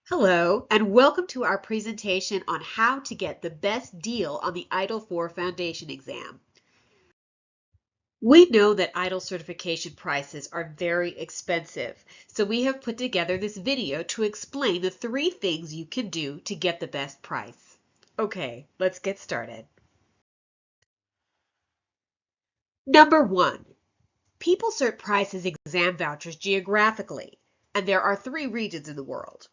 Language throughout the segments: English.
Hello, and welcome to our presentation on how to get the best deal on the ITIL 4 Foundation exam. We know that ITIL certification prices are very expensive, so we have put together this video to explain the 3 things you can do to get the best price. Okay, let's get started. Number 1. PeopleCert prices exam vouchers geographically, and there are 3 regions in the world.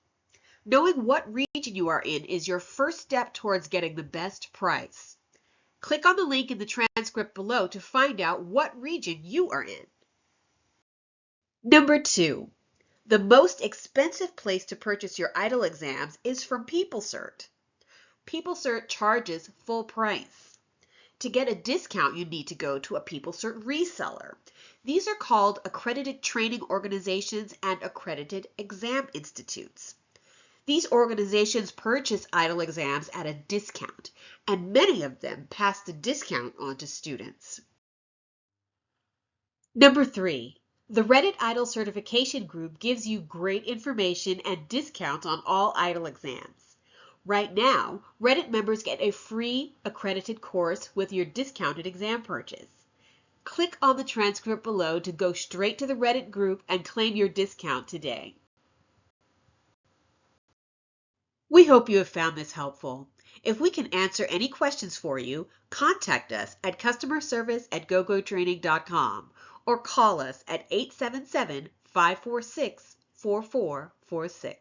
Knowing what region you are in is your first step towards getting the best price. Click on the link in the transcript below to find out what region you are in. Number 2. The most expensive place to purchase your ITIL exams is from PeopleCert. PeopleCert charges full price. To get a discount, you need to go to a PeopleCert reseller. These are called accredited training organizations and accredited exam institutes. These organizations purchase ITIL exams at a discount, and many of them pass the discount on to students. Number 3. The Reddit ITIL certification group gives you great information and discounts on all ITIL exams. Right now, Reddit members get a free accredited course with your discounted exam purchase. Click on the transcript below to go straight to the Reddit group and claim your discount today. We hope you have found this helpful. If we can answer any questions for you, contact us at customerservice@gogotraining.com or call us at 877-546-4446.